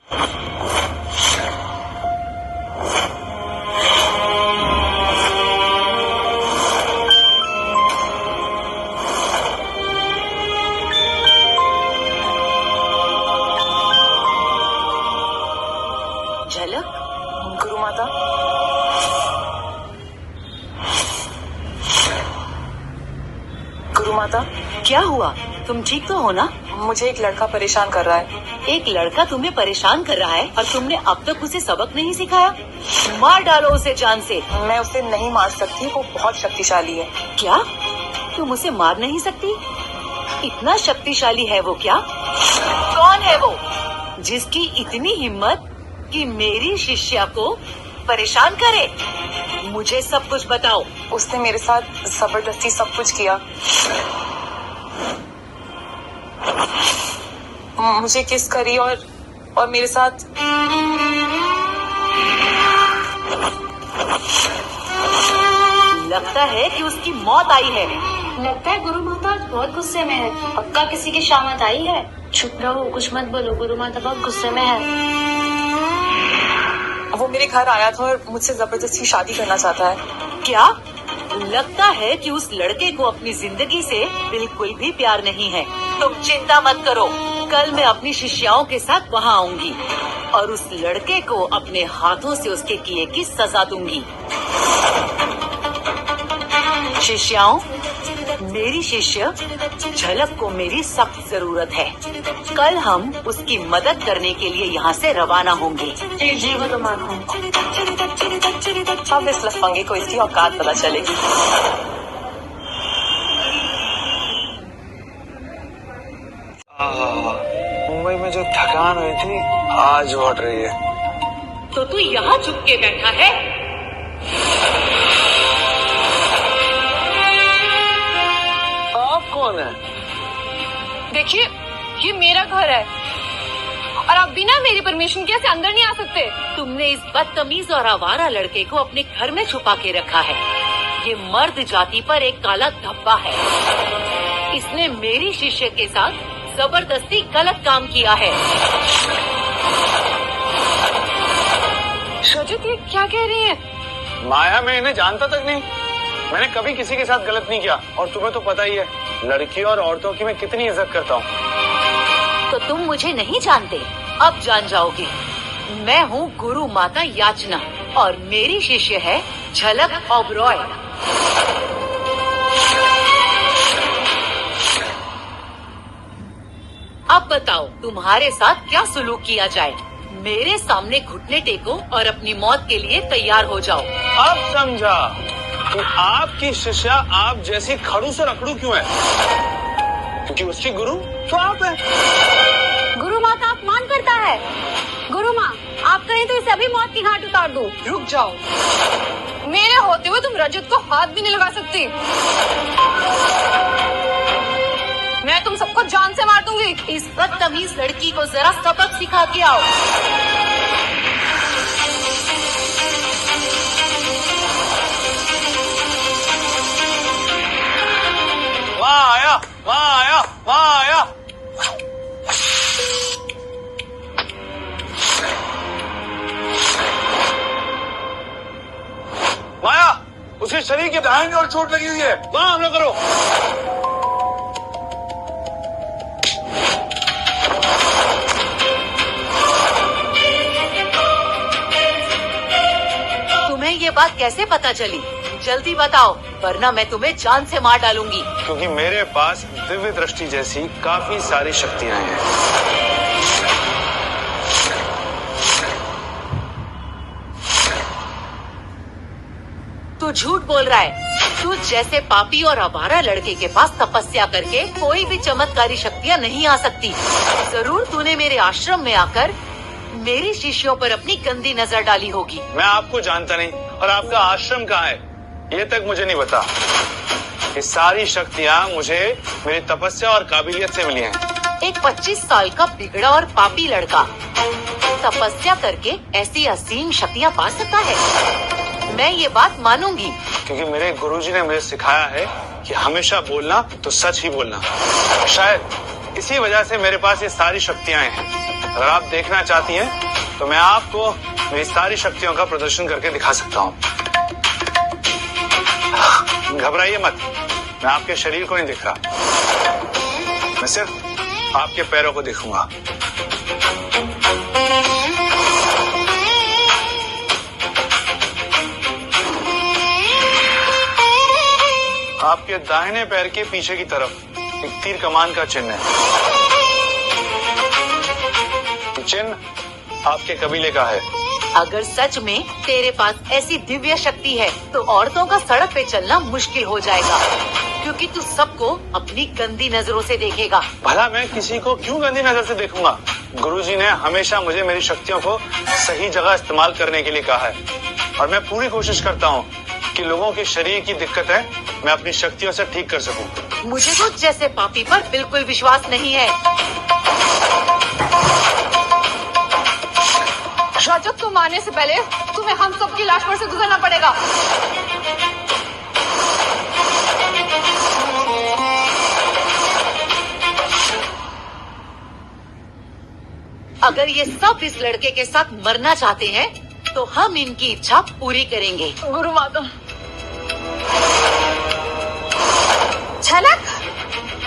झलक। गुरु माता, गुरु माता, क्या हुआ? तुम ठीक तो हो ना? मुझे एक लड़का परेशान कर रहा है। एक लड़का तुम्हें परेशान कर रहा है और तुमने अब तक उसे सबक नहीं सिखाया? मार डालो उसे जान से। मैं उसे नहीं मार सकती, वो बहुत शक्तिशाली है। क्या? तुम उसे मार नहीं सकती? इतना शक्तिशाली है वो क्या? कौन है वो जिसकी इतनी हिम्मत कि मेरी शिष्या को परेशान करे? मुझे सब कुछ बताओ। उसने मेरे साथ जबरदस्ती सब कुछ किया। मुझे किस करी और मेरे साथ लगता है कि उसकी मौत आई है। लगता है गुरु माता आज बहुत गुस्से में है। पक्का किसी की शामत आई है। चुप रहो, कुछ मत बोलो, गुरु माता बहुत गुस्से में है। वो मेरे घर आया था और मुझसे जबरदस्ती शादी करना चाहता है। क्या? लगता है कि उस लड़के को अपनी जिंदगी से बिल्कुल भी प्यार नहीं है। तुम चिंता मत करो, कल मैं अपनी शिष्याओं के साथ वहाँ आऊंगी और उस लड़के को अपने हाथों से उसके किए की सजा दूंगी। शिष्याओं, मेरी शिष्य झलक को मेरी सख्त जरूरत है। कल हम उसकी मदद करने के लिए यहाँ से रवाना होंगे। जी वो तो मानो। अब इस लफंगे को इसकी औकात पता चलेगी। मुंबई में जो थकान हुई थी आज लौट रही है। तो तू यहाँ चुप के बैठा है? आप कौन है? देखिए, ये मेरा घर है और आप बिना मेरी परमिशन के ऐसे अंदर नहीं आ सकते। तुमने इस बदतमीज और आवारा लड़के को अपने घर में छुपा के रखा है। ये मर्द जाति पर एक काला धब्बा है। इसने मेरी शिष्य के साथ जबरदस्ती गलत काम किया है। रजत, ये क्या कह रही है? माया, मैं इन्हें जानता तक नहीं। मैंने कभी किसी के साथ गलत नहीं किया और तुम्हें तो पता ही है लड़कियों और औरतों की मैं कितनी इज्जत करता हूँ। तो तुम मुझे नहीं जानते, अब जान जाओगे। मैं हूँ गुरु माता याचना और मेरी शिष्य है झलक ओबरॉय। अब बताओ तुम्हारे साथ क्या सुलूक किया जाए? मेरे सामने घुटने टेको और अपनी मौत के लिए तैयार हो जाओ। अब समझा कि आपकी शिष्या आप जैसी खड़ूस और अकड़ू क्यों है? क्योंकि उसकी गुरु तो आप है। गुरु माँ का अपमान करता है। गुरु माँ, आप कहें तो इसे अभी मौत की घाट उतार दो। रुक जाओ। मेरे होते हुए तुम रजत को हाथ भी नहीं लगा सकती। मैं तुम सबको जान से मार दूंगी। इस बदतमीज लड़की को जरा सबक सिखा के आओ। वहाँ आया, वहाँ आया, वहाँ आया। माया, उसके शरीर के दाहिने और चोट लगी हुई है, वहाँ हमला करो। तुम्हें ये बात कैसे पता चली? जल्दी बताओ, वरना मैं तुम्हें जान से मार डालूंगी। क्योंकि मेरे पास दिव्य दृष्टि जैसी काफी सारी शक्तियां हैं। तू झूठ बोल रहा है। तू जैसे पापी और आवारा लड़के के पास तपस्या करके कोई भी चमत्कारी शक्तियाँ नहीं आ सकती। जरूर तूने मेरे आश्रम में आकर मेरी शिष्यों पर अपनी गंदी नजर डाली होगी। मैं आपको जानता नहीं और आपका आश्रम कहाँ है ये तक मुझे नहीं पता। ये सारी शक्तियाँ मुझे मेरी तपस्या और काबिलियत से मिली हैं। एक 25 साल का बिगड़ा और पापी लड़का तपस्या करके ऐसी असीम शक्तियाँ पा सकता है? मैं ये बात मानूंगी। क्योंकि मेरे गुरुजी ने मुझे सिखाया है कि हमेशा बोलना तो सच ही बोलना। शायद इसी वजह से मेरे पास ये सारी शक्तियाँ हैं। अगर आप देखना चाहती हैं तो मैं आपको मेरी सारी शक्तियों का प्रदर्शन करके दिखा सकता हूँ। घबराइए मत, मैं आपके शरीर को नहीं देख रहा, मैं सिर्फ आपके पैरों को देखूंगा। आपके दाहिने पैर के पीछे की तरफ एक तीर कमान का चिन्ह है। ये चिन्ह आपके कबीले का है। अगर सच में तेरे पास ऐसी दिव्य शक्ति है तो औरतों का सड़क पे चलना मुश्किल हो जाएगा, क्योंकि तू सबको अपनी गंदी नजरों से देखेगा। भला मैं किसी को क्यों गंदी नजर से देखूंगा? गुरुजी ने हमेशा मुझे मेरी शक्तियों को सही जगह इस्तेमाल करने के लिए कहा है, और मैं पूरी कोशिश करता हूँ कि लोगों के शरीर की दिक्कतें मैं अपनी शक्तियों से ठीक कर सकूं। मुझे तो जैसे पापी पर बिल्कुल विश्वास नहीं है। रजत को मारने से पहले तुम्हें हम सबकी लाश पर से गुजरना पड़ेगा। अगर ये सब इस लड़के के साथ मरना चाहते हैं तो हम इनकी इच्छा पूरी करेंगे। गुरु माता, झलक,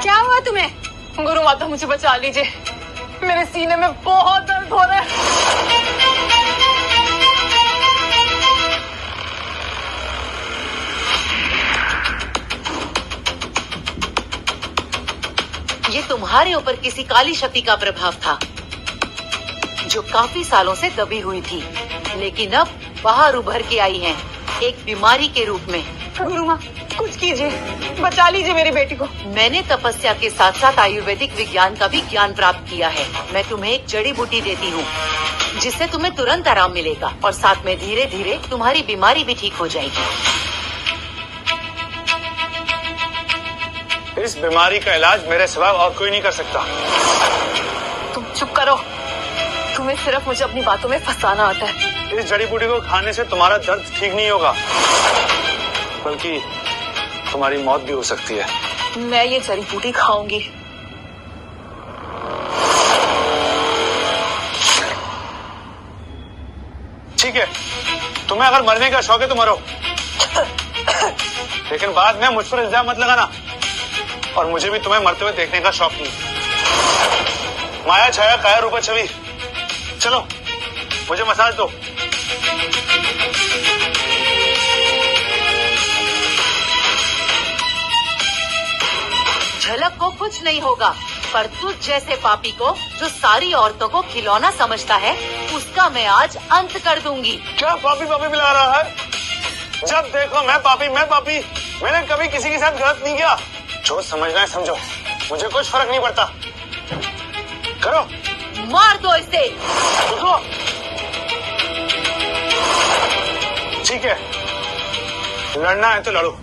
क्या हुआ तुम्हें? गुरु माता मुझे बचा लीजिए, मेरे सीने में बहुत दर्द हो रहा है। ये तुम्हारे ऊपर किसी काली शक्ति का प्रभाव था जो काफी सालों से दबी हुई थी, लेकिन अब बाहर उभर के आई है एक बीमारी के रूप में। गुरु माँ, कुछ कीजिए, बचा लीजिए मेरी बेटी को। मैंने तपस्या के साथ साथ आयुर्वेदिक विज्ञान का भी ज्ञान प्राप्त किया है। मैं तुम्हें एक जड़ी बूटी देती हूँ जिससे तुम्हें तुरंत आराम मिलेगा, और साथ में धीरे धीरे तुम्हारी बीमारी भी ठीक हो जाएगी। इस बीमारी का इलाज मेरे सिवा और कोई नहीं कर सकता। तुम चुप करो, तुम्हें सिर्फ मुझे अपनी बातों में फंसाना आता है। इस जड़ी बूटी को खाने से तुम्हारा दर्द ठीक नहीं होगा, बल्कि तुम्हारी मौत भी हो सकती है। मैं ये जड़ी बूटी खाऊंगी। ठीक है, तुम्हें अगर मरने का शौक है तो मरो, लेकिन बाद में मुझ पर इल्जाम मत लगाना, और मुझे भी तुम्हें मरते हुए देखने का शौक नहीं। माया छाया काया रूप छवि, चलो मुझे मसाज दो। झलक को कुछ नहीं होगा, पर तुझ जैसे पापी को जो सारी औरतों को खिलौना समझता है, उसका मैं आज अंत कर दूंगी। क्या पापी पापी मिला रहा है? जब देखो मैं पापी मैं पापी। मैंने कभी किसी के साथ गलत नहीं किया। जो समझना है समझो, मुझे कुछ फर्क नहीं पड़ता। करो, मार दो इसे। रुको, ठीक है, लड़ना है तो लड़ो।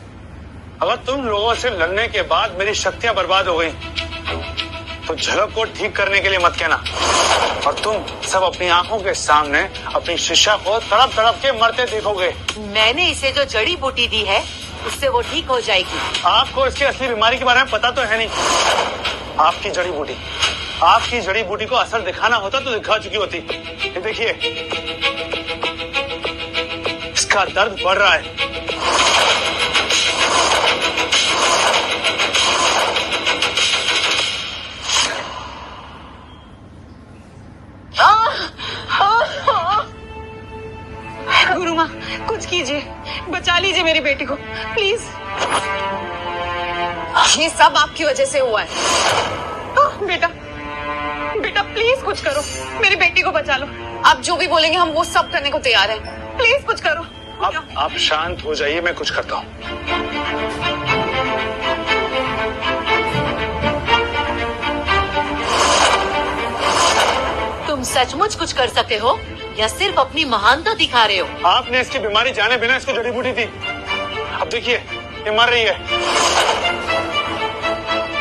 अगर तुम लोगों से लड़ने के बाद मेरी शक्तियां बर्बाद हो गई तो झलक को ठीक करने के लिए मत कहना, और तुम सब अपनी आंखों के सामने अपनी शिष्या को तड़प तड़प के मरते देखोगे। मैंने इसे जो जड़ी बूटी दी है उससे वो ठीक हो जाएगी। आपको इसकी असली बीमारी के बारे में पता तो है नहीं। आपकी जड़ी बूटी को असर दिखाना होता तो दिखा चुकी होती। ये देखिए, इसका दर्द बढ़ रहा है। गुरु माँ, कुछ कीजिए, बचा लीजिए मेरी बेटी को प्लीज। ये सब आपकी वजह से हुआ है। बेटा बेटा प्लीज कुछ करो, मेरी बेटी को बचा लो। आप जो भी बोलेंगे हम वो सब करने को तैयार हैं। प्लीज कुछ करो। आप शांत हो जाइए, मैं कुछ करता हूँ। तुम सचमुच कुछ कर सकते हो या सिर्फ अपनी महानता दिखा रहे हो? आपने इसकी बीमारी जाने बिना इसको जड़ी बूटी दी। अब देखिए, ये मर रही है।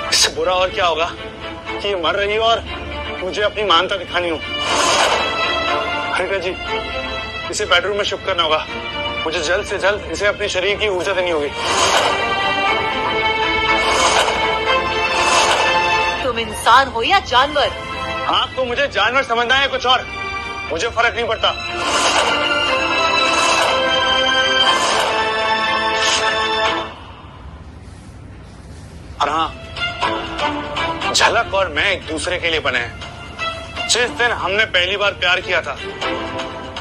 इससे बुरा और क्या होगा कि ये मर रही है और मुझे अपनी महानता दिखानी हो। हरिका जी, इसे बेडरूम में शिफ्ट करना होगा। मुझे जल्द से जल्द इसे अपने शरीर की ऊर्जा देनी होगी। तुम इंसान हो या जानवर, आपको मुझे जानवर समझना है कुछ और, मुझे फर्क नहीं पड़ता। और हाँ, झलक और मैं एक दूसरे के लिए बने हैं। जिस दिन हमने पहली बार प्यार किया था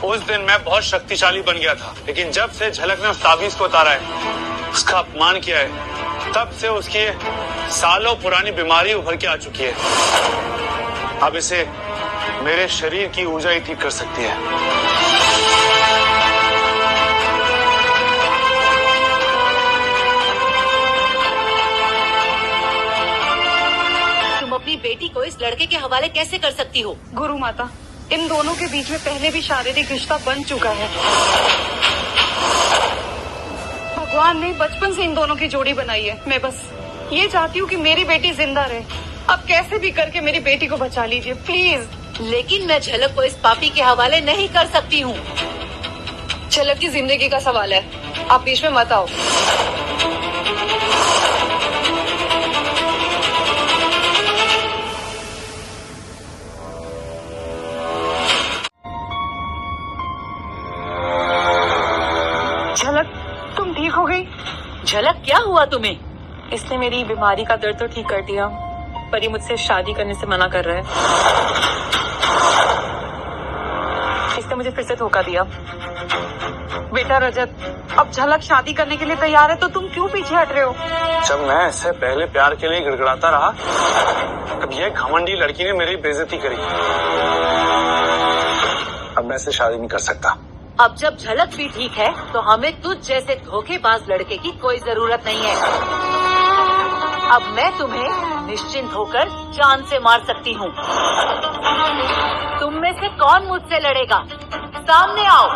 उस दिन मैं बहुत शक्तिशाली बन गया था, लेकिन जब से झलक ने उस ताबीज को उतारा है, उसका अपमान किया है, तब से उसकी सालों पुरानी बीमारी उभर के आ चुकी है। अब इसे मेरे शरीर की ऊर्जा ही ठीक कर सकती है। तुम अपनी बेटी को इस लड़के के हवाले कैसे कर सकती हो? गुरु माता, इन दोनों के बीच में पहले भी शारीरिक रिश्ता बन चुका है। भगवान ने बचपन से इन दोनों की जोड़ी बनाई है। मैं बस ये चाहती हूँ कि मेरी बेटी जिंदा रहे। अब कैसे भी करके मेरी बेटी को बचा लीजिए प्लीज। लेकिन मैं झलक को इस पापी के हवाले नहीं कर सकती हूँ। झलक की जिंदगी का सवाल है, आप बीच में मत आओ। झलक, तुम ठीक हो गई? झलक, क्या हुआ तुम्हें? इसने मेरी बीमारी का दर्द तो ठीक कर दिया, पर ये मुझसे शादी करने से मना कर रहा है। इसने मुझे फिर से धोखा दिया। बेटा रजत, अब झलक शादी करने के लिए तैयार है तो तुम क्यों पीछे हट रहे हो? जब मैं इससे पहले प्यार के लिए गिड़गिड़ाता रहा, तब ये घमंडी लड़की ने मेरी बेइज्जती करी। अब मैं इससे शादी नहीं कर सकता। अब जब झलक भी ठीक है तो हमें तुझ जैसे धोखेबाज लड़के की कोई जरूरत नहीं है। अब मैं तुम्हें निश्चिंत होकर जान से मार सकती हूँ। तुम में से कौन मुझसे लड़ेगा? सामने आओ।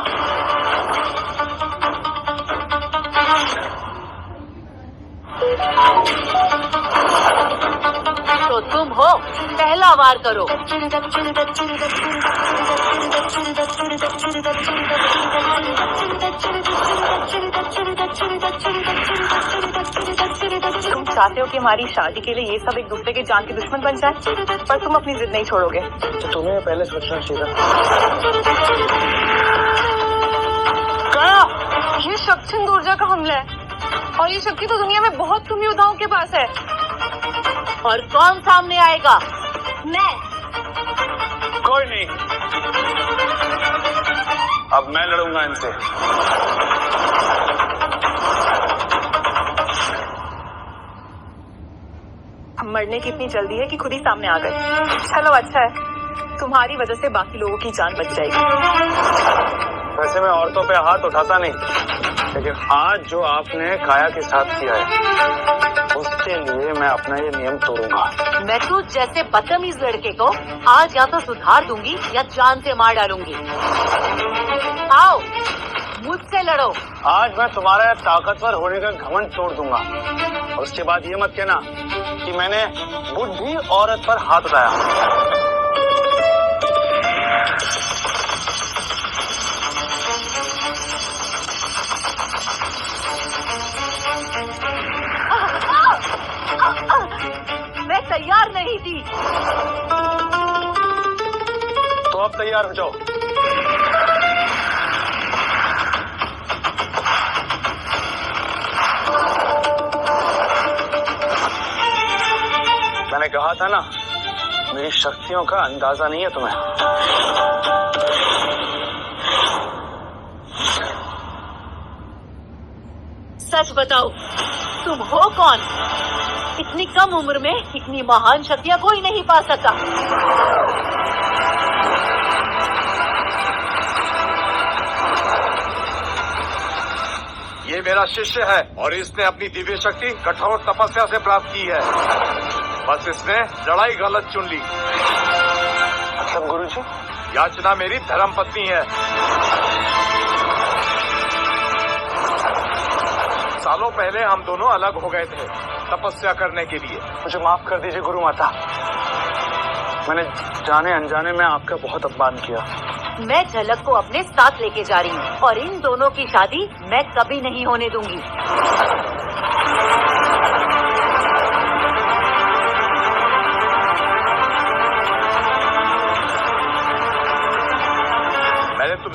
तो तुम हो, पहला वार करो। तुम चाहते हो कि हमारी शादी के लिए ये सब एक दूसरे के जान के दुश्मन बन जाए, पर तुम अपनी जिद नहीं छोड़ोगे। तो तुम्हें पहले सोचना चाहिए। ये शक्तिचंद ऊर्जा का हमला है, और ये शक्ति तो दुनिया में बहुत कम योद्धाओं के पास है। और कौन सामने आएगा? मैं। कोई नहीं, अब मैं लड़ूंगा इनसे। मरने की इतनी जल्दी है कि खुद ही सामने आ गए। चलो अच्छा है, तुम्हारी वजह से बाकी लोगों की जान बच जाएगी। वैसे मैं औरतों पे हाथ उठाता नहीं, लेकिन आज जो आपने काया के साथ किया है उसके लिए मैं अपना ये नियम तोड़ूंगा। मैं तो जैसे बदतमीज लड़के को आज या तो सुधार दूंगी या जान से मार डालूंगी। आओ, मुझसे लड़ो। आज मैं तुम्हारा ताकतवर होने का घमंड तोड़ दूंगा, और उसके बाद ये मत कहना कि मैंने बुढ़ी औरत पर हाथ उठाया। मैं तैयार नहीं थी। तो अब तैयार हो जाओ। मैंने कहा था ना, मेरी शक्तियों का अंदाजा नहीं है तुम्हें। सच बताओ, तुम हो कौन? इतनी कम उम्र में इतनी महान शक्तियां कोई नहीं पा सका। ये मेरा शिष्य है और इसने अपनी दिव्य शक्ति कठोर तपस्या से प्राप्त की है। बस इसने लड़ाई गलत चुन ली। मतलब गुरुजी? याचना मेरी धर्म पत्नी है। सालों पहले हम दोनों अलग हो गए थे तपस्या करने के लिए। मुझे माफ कर दीजिए गुरु माता, मैंने जाने अनजाने में आपका बहुत अपमान किया। मैं झलक को अपने साथ लेके जा रही हूँ और इन दोनों की शादी मैं कभी नहीं होने दूंगी।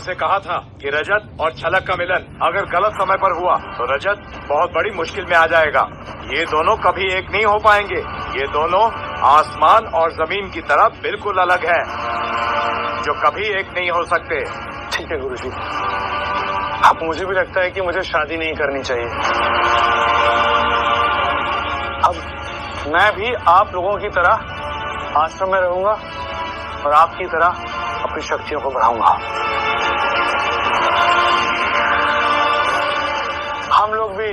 आपसे कहा था कि रजत और झलक का मिलन अगर गलत समय पर हुआ तो रजत बहुत बड़ी मुश्किल में आ जाएगा। ये दोनों कभी एक नहीं हो पाएंगे। ये दोनों आसमान और जमीन की तरह बिल्कुल अलग हैं, जो कभी एक नहीं हो सकते। ठीक है गुरुजी, अब मुझे भी लगता है कि मुझे शादी नहीं करनी चाहिए। अब मैं भी आप लोगों की तरह आश्रम में रहूंगा और आपकी तरह अपनी शक्तियों को बढ़ाऊंगा। हम लोग भी